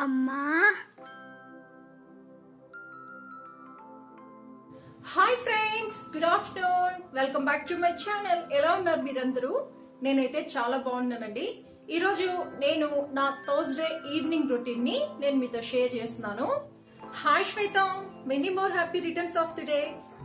అమ్మా. Hi friends, good afternoon. Welcome back to my channel. ఎలా ఉన్నారు మీరందరూ? నేనైతే చాలా బాగున్నానండి. ఈరోజు నేను నా థర్స్డే ఈవినింగ్ రొటీన్ ని నేను మీతో షేర్ చేస్తున్నాను. Hi Shweta, many more happy returns of the day.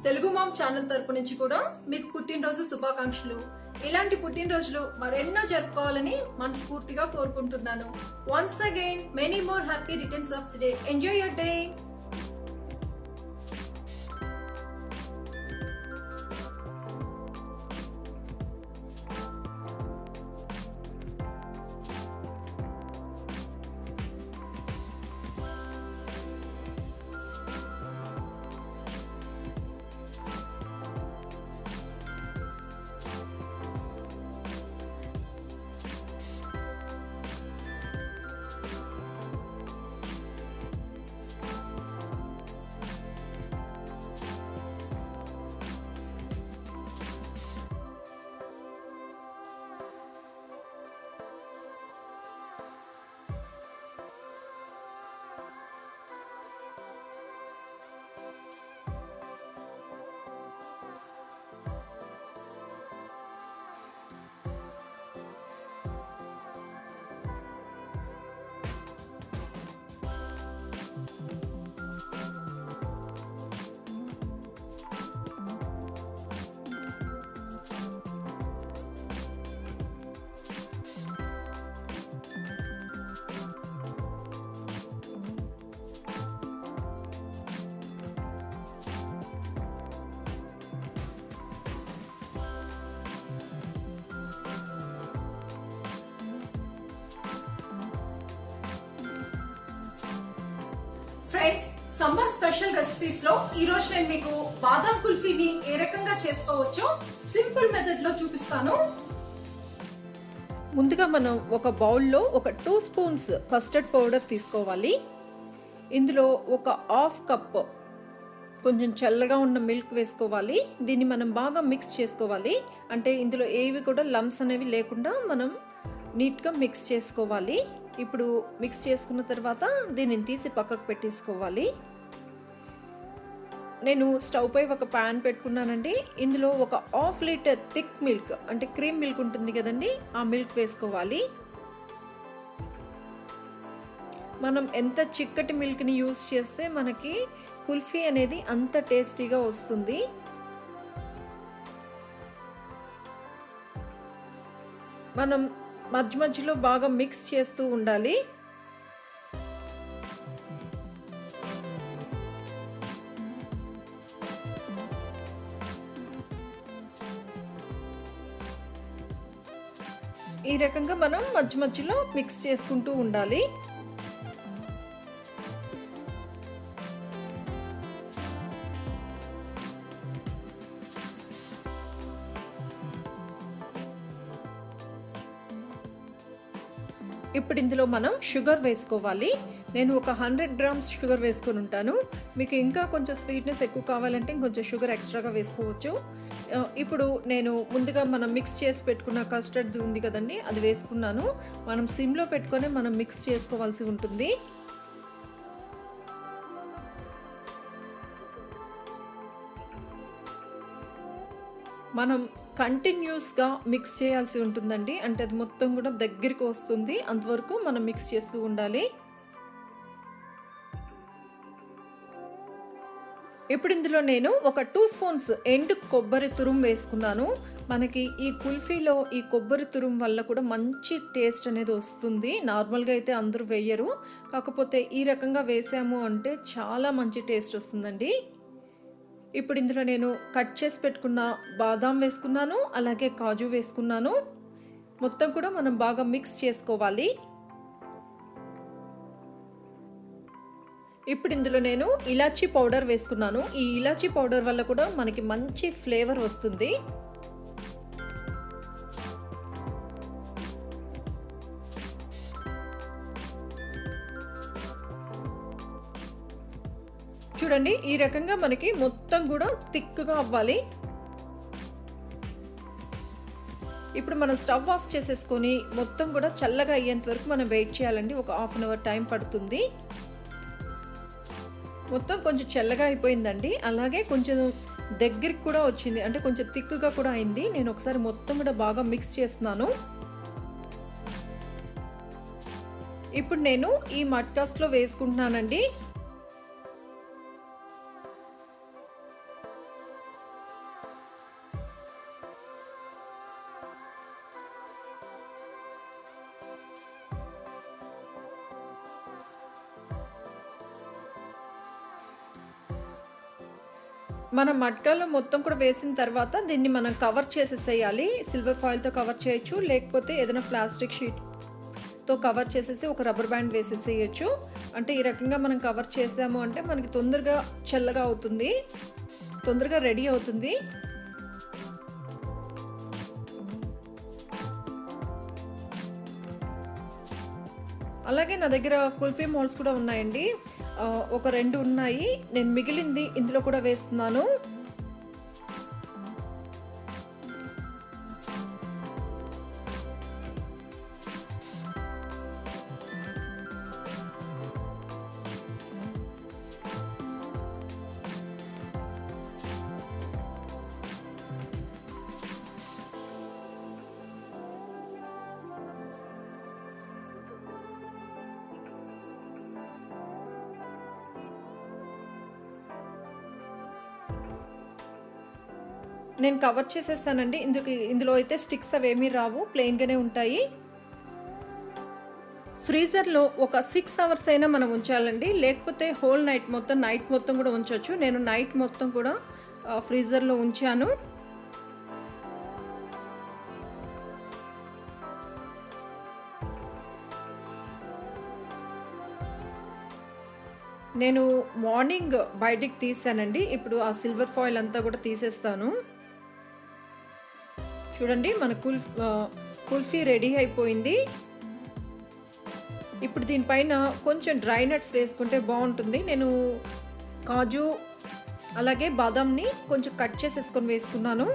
Telugu ma'am channel తరపు నుంచి కూడా మీకు పుట్టినరోజు శుభాకాంక్షలు. ఇలాంటి పుట్టినరోజులు మరెన్నో జరుపుకోవాలని మనస్ఫూర్తిగా కోరుకుంటున్నాను. Once again many more happy returns of the day. Enjoy your day. Friends, summer special recipes లో ఈ రోజు నేను మీకు బాదాం కుల్ఫీని ఏ రకంగా చేసుకోవచ్చో సింపుల్ మెథడ్ లో చూపిస్తాను. ముందుగా మనం ఒక బౌల్లో ఒక 2 స్పూన్స్ కస్టర్డ్ పౌడర్ తీసుకోవాలి. ఇందులో ఒక హాఫ్ కప్ కొంచెం చల్లగా ఉన్న మిల్క్ వేసుకోవాలి. దీన్ని మనం బాగా మిక్స్ చేసుకోవాలి. అంటే ఇందులో ఏవి కూడా లంప్స్ అనేవి లేకుండా మనం నీట్గా మిక్స్ చేసుకోవాలి. ఇప్పుడు మిక్స్ చేసుకున్న తర్వాత దీనిని తీసి పక్కకు పెట్టేసుకోవాలి. నేను స్టవ్ పై ఒక ప్యాన్ పెట్టుకున్నానండి. ఇందులో ఒక హాఫ్ లీటర్ థిక్ మిల్క్, అంటే క్రీమ్ మిల్క్ ఉంటుంది కదండి, ఆ మిల్క్ వేసుకోవాలి. మనం ఎంత చిక్కటి మిల్క్ని యూస్ చేస్తే మనకి కుల్ఫీ అనేది అంత టేస్టీగా వస్తుంది. మనం మధ్య మధ్యలో బాగా మిక్స్ చేస్తూ ఉండాలి. ఈ రకంగా మనం మధ్య మధ్యలో మిక్స్ చేసుకుంటూ ఉండాలి. ఇప్పుడు ఇందులో మనం షుగర్ వేసుకోవాలి. నేను ఒక 100 గ్రామ్స్ షుగర్ వేసుకొని ఉంటాను. మీకు ఇంకా కొంచెం స్వీట్నెస్ ఎక్కువ కావాలంటే ఇంకొంచెం షుగర్ ఎక్స్ట్రాగా వేసుకోవచ్చు. ఇప్పుడు నేను ముందుగా మనం మిక్స్ చేసి పెట్టుకున్న కస్టర్డ్ ఉంది కదండి, అది వేసుకున్నాను. మనం సిమ్లో పెట్టుకొని మనం మిక్స్ చేసుకోవాల్సి ఉంటుంది. మనం కంటిన్యూస్గా మిక్స్ చేయాల్సి ఉంటుందండి. అంటే అది మొత్తం కూడా దగ్గరికి వస్తుంది, అంతవరకు మనం మిక్స్ చేస్తూ ఉండాలి. ఇప్పుడు ఇందులో నేను ఒక 2 స్పూన్స్ ఎండు కొబ్బరి తురుము వేసుకున్నాను. మనకి ఈ కుల్ఫీలో ఈ కొబ్బరి తురుము వల్ల కూడా మంచి టేస్ట్ అనేది వస్తుంది. నార్మల్గా అయితే అందరూ వేయరు, కాకపోతే ఈ రకంగా వేసాము అంటే చాలా మంచి టేస్ట్ వస్తుందండి. ఇప్పుడు ఇందులో నేను కట్ చేసి పెట్టుకున్న బాదాం వేసుకున్నాను, అలాగే కాజు వేసుకున్నాను. మొత్తం కూడా మనం బాగా మిక్స్ చేసుకోవాలి. ఇప్పుడు ఇందులో నేను ఇలాచీ పౌడర్ వేసుకున్నాను. ఈ ఇలాచీ పౌడర్ వల్ల కూడా మనకి మంచి ఫ్లేవర్ వస్తుంది. చూడండి, ఈ రకంగా మనకి మొత్తం కూడా థిక్గా అవ్వాలి. ఇప్పుడు మనం స్టవ్ ఆఫ్ చేసేసుకొని మొత్తం కూడా చల్లగా అయ్యేంత వరకు మనం వెయిట్ చేయాలండి. ఒక హాఫ్ అన్ అవర్ టైం పడుతుంది. మొత్తం కొంచెం చల్లగా అయిపోయిందండి. అలాగే కొంచెం దగ్గరికి కూడా వచ్చింది, అంటే కొంచెం థిక్గా కూడా అయింది. నేను ఒకసారి మొత్తం కూడా బాగా మిక్స్ చేస్తున్నాను. ఇప్పుడు నేను ఈ మట్కాస్లో వేసుకుంటున్నానండి. మనం మట్కాలో మొత్తం కూడా వేసిన తర్వాత దీన్ని మనం కవర్ చేసేసేయాలి. సిల్వర్ ఫాయిల్తో కవర్ చేయొచ్చు, లేకపోతే ఏదైనా ప్లాస్టిక్ షీట్తో కవర్ చేసేసి ఒక రబ్బర్ బ్యాండ్ వేసేసేయచ్చు. అంటే ఈ రకంగా మనం కవర్ చేసాము అంటే మనకి తొందరగా చల్లగా అవుతుంది, తొందరగా రెడీ అవుతుంది. అలాగే నా దగ్గర కుల్ఫీ మోల్డ్స్ కూడా ఉన్నాయండి. ఒక 2 ఉన్నాయి. నేను మిగిలింది ఇందులో కూడా వేస్తున్నాను. నేను కవర్ చేసేస్తానండి. ఇందులో అయితే స్టిక్స్ అవేమీ రావు, ప్లెయిన్గానే ఉంటాయి. ఫ్రీజర్లో ఒక 6 అవర్స్ అయినా మనం ఉంచాలండి, లేకపోతే హోల్ నైట్ మొత్తం కూడా ఉంచవచ్చు. నేను నైట్ మొత్తం కూడా ఫ్రీజర్లో ఉంచాను. నేను మార్నింగ్ బయటికి తీసానండి. ఇప్పుడు ఆ సిల్వర్ ఫాయిల్ అంతా కూడా తీసేస్తాను. చూడండి, మన కుల్ఫీ రెడీ అయిపోయింది. ఇప్పుడు దీనిపైన కొంచెం డ్రై నట్స్ వేసుకుంటే బాగుంటుంది. నేను కాజు అలాగే బాదాంని కొంచెం కట్ చేసేసుకొని వేసుకున్నాను.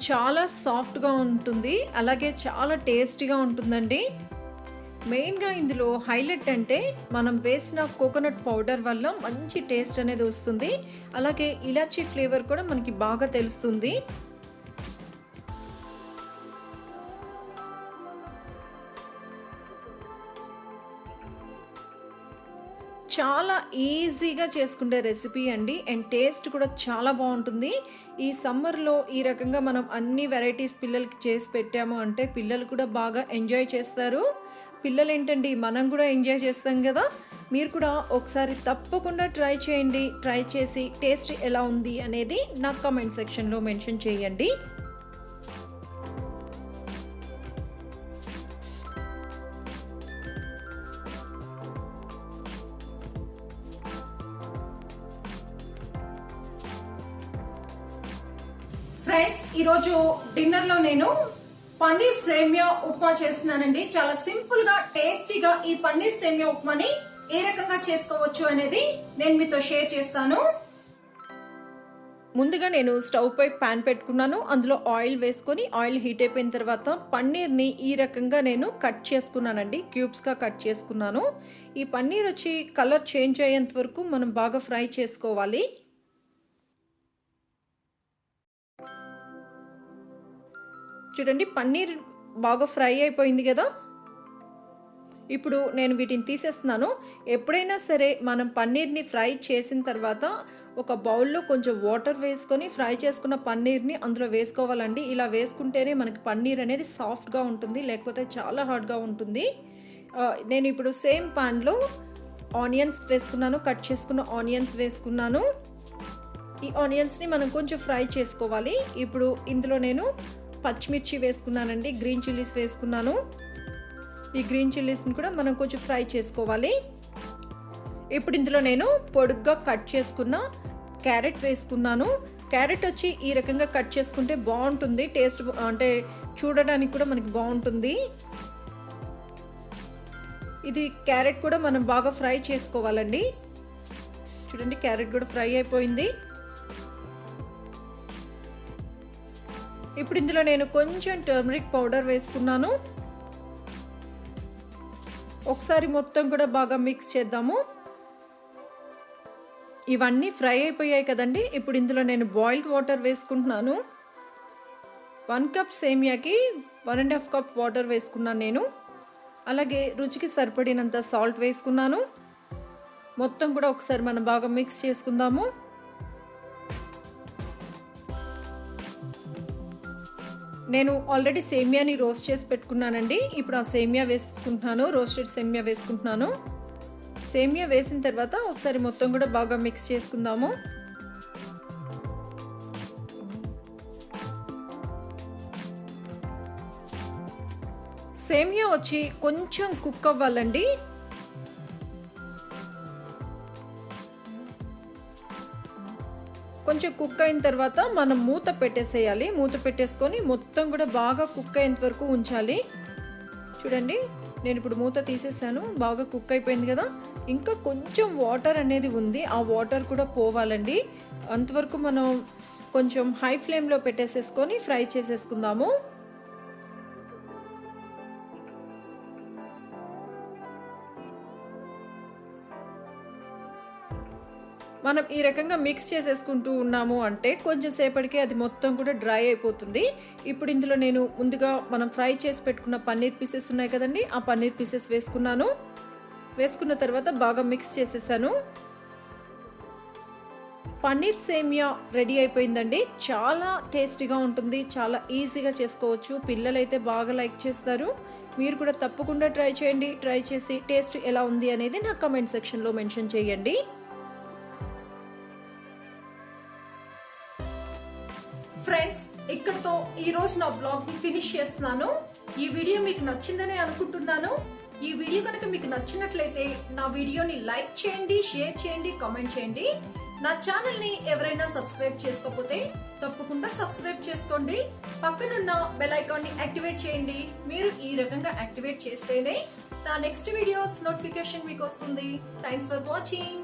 చాలా సాఫ్ట్గా ఉంటుంది, అలాగే చాలా టేస్టీగా ఉంటుందండి. మెయిన్గా ఇందులో హైలైట్ అంటే మనం వేసిన కోకోనట్ పౌడర్ వల్ల మంచి టేస్ట్ అనేది వస్తుంది. అలాగే ఇలాచీ ఫ్లేవర్ కూడా మనకి బాగా తెలుస్తుంది. చాలా ఈజీగా చేసుకునే రెసిపీ అండి, అండ్ టేస్ట్ కూడా చాలా బాగుంటుంది. ఈ సమ్మర్లో ఈ రకంగా మనం అన్ని వెరైటీస్ పిల్లలకి చేసి పెట్టాము అంటే పిల్లలు కూడా బాగా ఎంజాయ్ చేస్తారు. పిల్లలు ఏంటండి, మనం కూడా ఎంజాయ్ చేస్తాం కదా. మీరు కూడా ఒకసారి తప్పకుండా ట్రై చేయండి. ట్రై చేసి టేస్ట్ ఎలా ఉంది అనేది నాకు కామెంట్ సెక్షన్లో మెన్షన్ చేయండి. ఫ్రెండ్స్, ఈరోజు డిన్నర్లో నేను పన్నీర్ సేమియా ఉప్మా చేస్తున్నానండి. చాలా సింపుల్ గా టేస్టీగా ఈ పన్నీర్ సేమియా ఉప్మాని ఏ రకంగా చేసుకోవచ్చు అనేది నేను మీతో షేర్ చేస్తాను. ముందుగా నేను స్టవ్ పై పాన్ పెట్టుకున్నాను. అందులో ఆయిల్ వేసుకొని ఆయిల్ హీట్ అయిపోయిన తర్వాత పన్నీర్ని ఈ రకంగా నేను కట్ చేసుకున్నానండి, క్యూబ్స్గా కట్ చేసుకున్నాను. ఈ పన్నీర్ వచ్చి కలర్ చేంజ్ అయ్యేంత వరకు మనం బాగా ఫ్రై చేసుకోవాలి. చూడండి, పన్నీర్ బాగా ఫ్రై అయిపోయింది కదా. ఇప్పుడు నేను వీటిని తీసేస్తున్నాను. ఎప్పుడైనా సరే మనం పన్నీర్ని ఫ్రై చేసిన తర్వాత ఒక బౌల్లో కొంచెం వాటర్ వేసుకొని ఫ్రై చేసుకున్న పన్నీర్ని అందులో వేసుకోవాలండి. ఇలా వేసుకుంటేనే మనకి పన్నీర్ అనేది సాఫ్ట్గా ఉంటుంది, లేకపోతే చాలా హార్డ్గా ఉంటుంది. నేను ఇప్పుడు సేమ్ పాన్లో ఆనియన్స్ వేసుకున్నాను, కట్ చేసుకున్న ఆనియన్స్ వేసుకున్నాను. ఈ ఆనియన్స్ని మనం కొంచెం ఫ్రై చేసుకోవాలి. ఇప్పుడు ఇందులో నేను పచ్చిమిర్చి వేసుకున్నానండి, గ్రీన్ చిల్లీస్ వేసుకున్నాను. ఈ గ్రీన్ చిల్లీస్ని కూడా మనం కొంచెం ఫ్రై చేసుకోవాలి. ఇప్పుడు ఇందులో నేను పొడుగ్గా కట్ చేసుకున్న క్యారెట్ వేసుకున్నాను. క్యారెట్ వచ్చి ఈ రకంగా కట్ చేసుకుంటే బాగుంటుంది, టేస్ట్ అంటే చూడడానికి కూడా మనకి బాగుంటుంది. ఇది క్యారెట్ కూడా మనం బాగా ఫ్రై చేసుకోవాలండి. చూడండి క్యారెట్ కూడా ఫ్రై అయిపోయింది. ఇప్పుడు ఇందులో నేను కొంచెం టర్మరిక్ పౌడర్ వేసుకున్నాను. ఒకసారి మొత్తం కూడా బాగా మిక్స్ చేద్దాము. ఇవన్నీ ఫ్రై అయిపోయాయి కదండి. ఇప్పుడు ఇందులో నేను బాయిల్డ్ వాటర్ వేసుకుంటున్నాను. 1 కప్ సేమియాకి 1.5 కప్ వాటర్ వేసుకున్నాను నేను. అలాగే రుచికి సరిపడినంత సాల్ట్ వేసుకున్నాను. మొత్తం కూడా ఒకసారి మనం బాగా మిక్స్ చేసుకుందాము. నేను ఆల్రెడీ సేమియాని రోస్ట్ చేసి పెట్టుకున్నానండి. ఇప్పుడు ఆ సేమియా వేసుకుంటున్నాను, రోస్టెడ్ సేమియా వేసుకుంటున్నాను. సేమియా వేసిన తర్వాత ఒకసారి మొత్తం కూడా బాగా మిక్స్ చేసుకుందాము. సేమియా వచ్చి కొంచెం కుక్ అవ్వాలండి. కొంచెం కుక్ అయిన తర్వాత మనం మూత పెట్టేసేయాలి. మూత పెట్టేసుకొని మొత్తం కూడా బాగా కుక్ అయ్యేంత వరకు ఉంచాలి. చూడండి నేను ఇప్పుడు మూత తీసేసాను, బాగా కుక్ అయిపోయింది కదా. ఇంకా కొంచెం వాటర్ అనేది ఉంది, ఆ వాటర్ కూడా పోవాలండి. అంతవరకు మనం కొంచెం హై ఫ్లేమ్లో పెట్టేసేసుకొని ఫ్రై చేసేసుకుందాము. మనం ఈ రకంగా మిక్స్ చేసేసుకుంటూ ఉన్నాము అంటే కొంచెం సేపటికి అది మొత్తం కూడా డ్రై అయిపోతుంది. ఇప్పుడు ఇందులో నేను ముందుగా మనం ఫ్రై చేసి పెట్టుకున్న పన్నీర్ పీసెస్ ఉన్నాయి కదండి, ఆ పన్నీర్ పీసెస్ వేసుకున్నాను. వేసుకున్న తర్వాత బాగా మిక్స్ చేసేసాను. పన్నీర్ సేమియా రెడీ అయిపోయిందండి. చాలా టేస్టీగా ఉంటుంది, చాలా ఈజీగా చేసుకోవచ్చు. పిల్లలైతే బాగా లైక్ చేస్తారు. మీరు కూడా తప్పకుండా ట్రై చేయండి. ట్రై చేసి టేస్ట్ ఎలా ఉంది అనేది నా కామెంట్ సెక్షన్లో మెన్షన్ చేయండి. ఫ్రెండ్స్, ఇక్కడతో ఈ రోజు నా బ్లాగ్ ని ఫినిష్ చేస్తున్నాను. ఈ వీడియో మీకు నచ్చిందనే అనుకుంటున్నాను. ఈ వీడియో కనుక మీకు నచ్చినట్లయితే నా వీడియోని లైక్ చేయండి, షేర్ చేయండి, కామెంట్ చేయండి. నా ఛానల్ ని ఎవరైనా సబ్స్క్రైబ్ చేసుకోకపోతే తప్పకుండా సబ్స్క్రైబ్ చేసుకోండి. పక్కనున్న బెల్ ఐకాన్ ని యాక్టివేట్ చేయండి. మీరు ఈ రకంగా యాక్టివేట్ చేస్తేనే నా నెక్స్ట్ వీడియోస్ నోటిఫికేషన్ మీకు వస్తుంది. Thanks for watching.